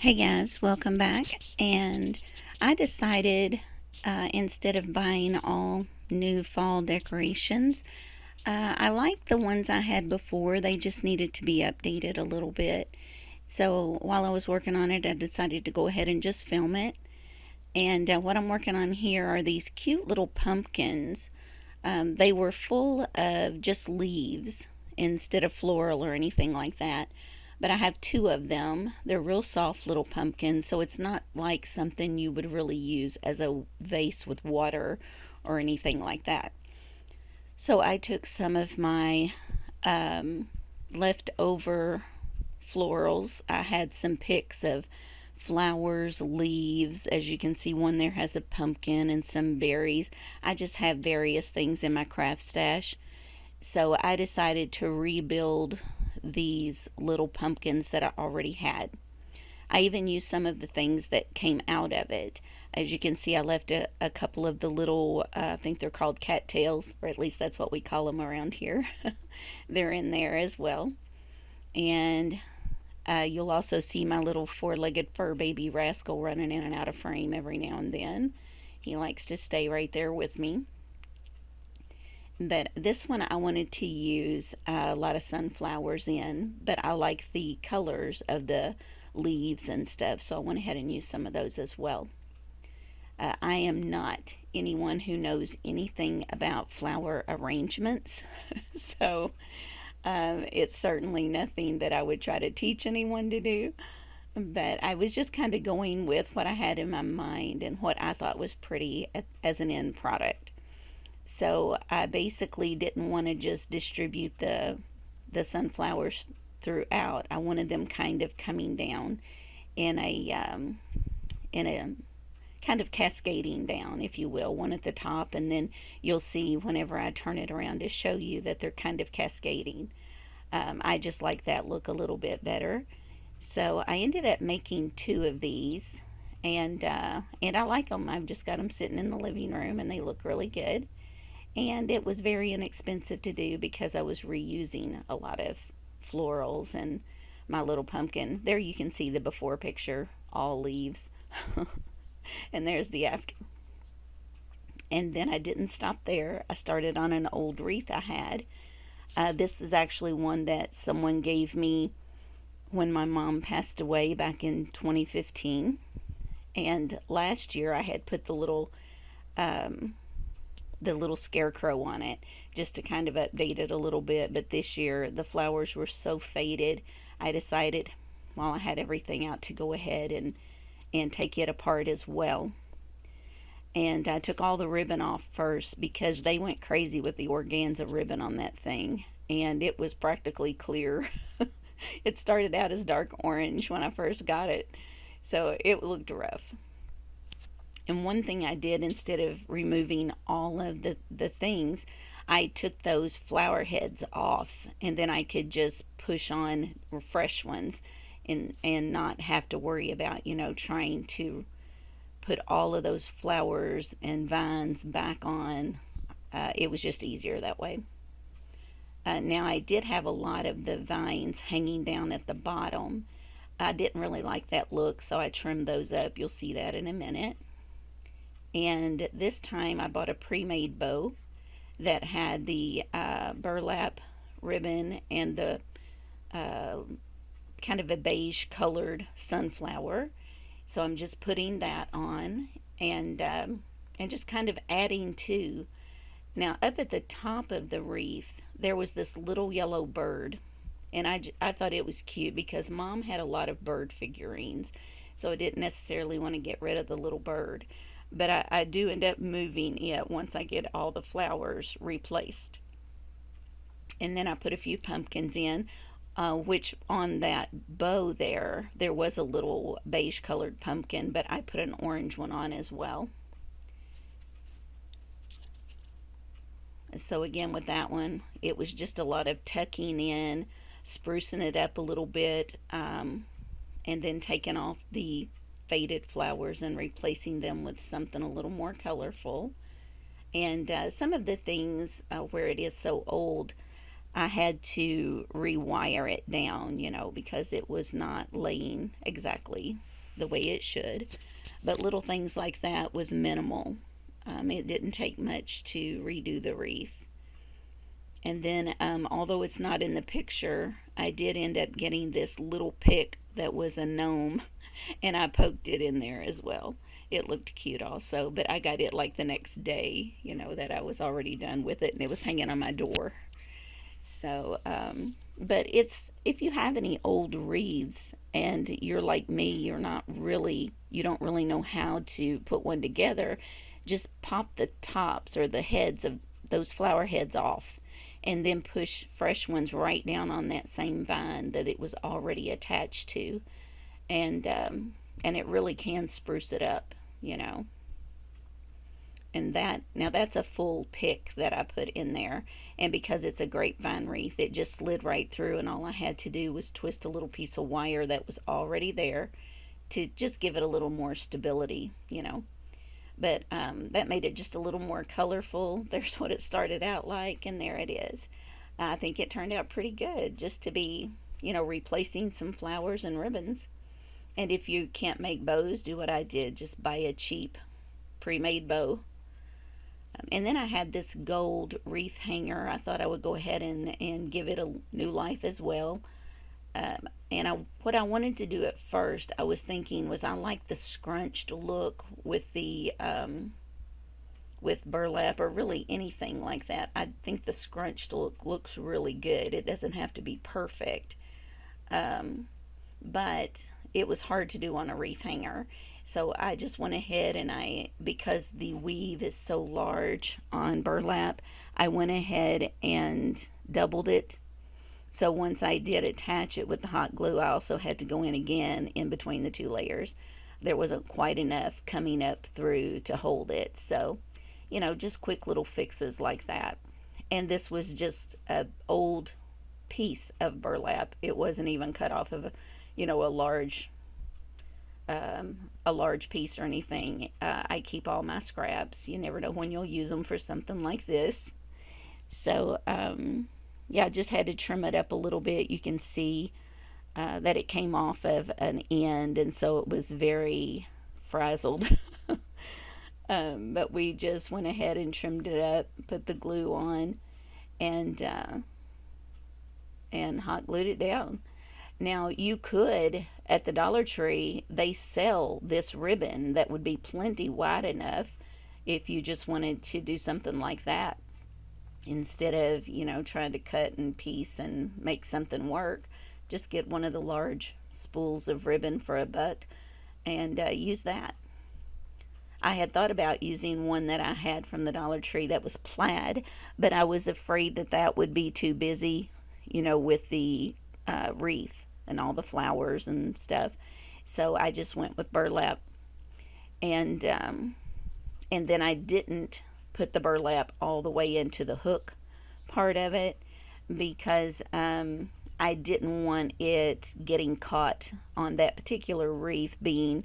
Hey guys, welcome back. And I decided instead of buying all new fall decorations, I liked the ones I had before. They just needed to be updated a little bit. So while I was working on it, I decided to go ahead and just film it. And what I'm working on here are these cute little pumpkins. They were full of just leaves instead of floral or anything like that. But I have two of them. They're real soft little pumpkins, so it's not like something you would really use as a vase with water or anything like that. So I took some of my um, leftover florals. I had some picks of flowers, leaves. As you can see, one there has a pumpkin and some berries. I just have various things in my craft stash. So I decided to rebuild these little pumpkins that I already had. I even used some of the things that came out of it. As you can see, I left a couple of the little, I think they're called cattails, or at least that's what we call them around here. They're in there as well. And you'll also see my little four-legged fur baby rascal running in and out of frame every now and then. He likes to stay right there with me. But this one I wanted to use a lot of sunflowers in, but I like the colors of the leaves and stuff, so I went ahead and used some of those as well. I am not anyone who knows anything about flower arrangements, so it's certainly nothing that I would try to teach anyone to do. But I was just kind of going with what I had in my mind and what I thought was pretty as an end product. So I basically didn't want to just distribute the sunflowers throughout. I wanted them kind of coming down in a kind of cascading down, if you will, one at the top, and then you'll see whenever I turn it around to show you that they're kind of cascading. I just like that look a little bit better. So I ended up making two of these, and I like them. I've just got them sitting in the living room, and they look really good. And it was very inexpensive to do because I was reusing a lot of florals and my little pumpkin. There you can see the before picture, all leaves. And there's the after. And then I didn't stop there. I started on an old wreath I had. This is actually one that someone gave me when my mom passed away back in 2015. And last year I had put um, the little scarecrow on it just to kind of update it a little bit. But this year the flowers were so faded, I decided while I had everything out to go ahead and take it apart as well. And I took all the ribbon off first because they went crazy with the organza ribbon on that thing, and it was practically clear. It started out as dark orange when I first got it, so it looked rough. And one thing I did, instead of removing all of the things, I took those flower heads off, and then I could just push on fresh ones and not have to worry about, trying to put all of those flowers and vines back on. It was just easier that way. Now, I did have a lot of the vines hanging down at the bottom. I didn't really like that look, so I trimmed those up. You'll see that in a minute. And this time I bought a pre-made bow that had the burlap ribbon and the uh, kind of a beige colored sunflower. So I'm just putting that on and just kind of adding to. Now, up at the top of the wreath there was this little yellow bird, and I thought it was cute because Mom had a lot of bird figurines, so I didn't necessarily want to get rid of the little bird. But I do end up moving it once I get all the flowers replaced. And then I put a few pumpkins in, which on that bow there was a little beige colored pumpkin, but I put an orange one on as well. So again, with that one, it was just a lot of tucking in, sprucing it up a little bit, and then taking off the faded flowers and replacing them with something a little more colorful. And some of the things where it is so old, I had to rewire it down, because it was not laying exactly the way it should. But little things like that was minimal. It didn't take much to redo the wreath. And then, although it's not in the picture, I did end up getting this little pick that was a gnome, and I poked it in there as well. It looked cute also, but I got it like the next day, that I was already done with it, and it was hanging on my door. So, but if you have any old wreaths and you're like me, you don't really know how to put one together, just pop the tops or the heads of those flower heads off and then push fresh ones right down on that same vine that it was already attached to. And it really can spruce it up, you know. And that's a full pick that I put in there. And because it's a grapevine wreath, it just slid right through, and all I had to do was twist a little piece of wire that was already there to just give it a little more stability. But that made it just a little more colorful. There's what it started out like, and there it is. I think it turned out pretty good just to be, replacing some flowers and ribbons. And if you can't make bows, do what I did, just buy a cheap pre-made bow. And then I had this gold wreath hanger. I thought I would go ahead and give it a new life as well. What I wanted to do at first, I was thinking was I like the scrunched look with the with burlap or really anything like that. I think the scrunched look looks really good. It doesn't have to be perfect, but it was hard to do on a wreath hanger. So I just went ahead and because the weave is so large on burlap, I went ahead and doubled it. So once I did attach it with the hot glue, I also had to go in again in between the two layers. There wasn't quite enough coming up through to hold it. So, just quick little fixes like that. And this was just an old piece of burlap. It wasn't even cut off of a large piece or anything. I keep all my scraps. You never know when you'll use them for something like this. So, yeah, I just had to trim it up a little bit. You can see that it came off of an end, and so it was very frazzled. But we just went ahead and trimmed it up, put the glue on, and hot glued it down. Now, you could, at the Dollar Tree, they sell this ribbon that would be plenty wide enough if you just wanted to do something like that. Instead of, trying to cut and piece and make something work, just get one of the large spools of ribbon for $1 and use that. I had thought about using one that I had from the Dollar Tree that was plaid, but I was afraid that that would be too busy, with the wreath and all the flowers and stuff. So I just went with burlap, and then I didn't put the burlap all the way into the hook part of it because I didn't want it getting caught on that particular wreath being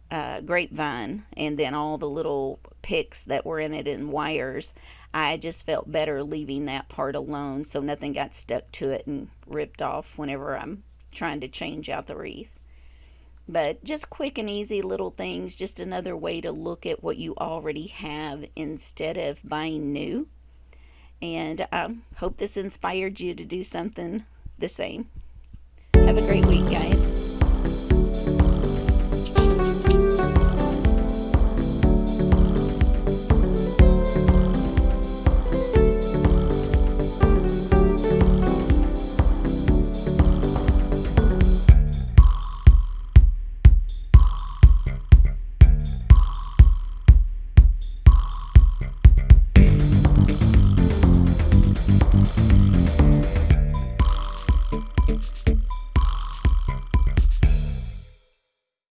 grapevine and then all the little picks that were in it and wires. I just felt better leaving that part alone so nothing got stuck to it and ripped off whenever I'm trying to change out the wreath. But just quick and easy little things, just another way to look at what you already have instead of buying new. And I hope this inspired you to do something the same. Have a great week, guys.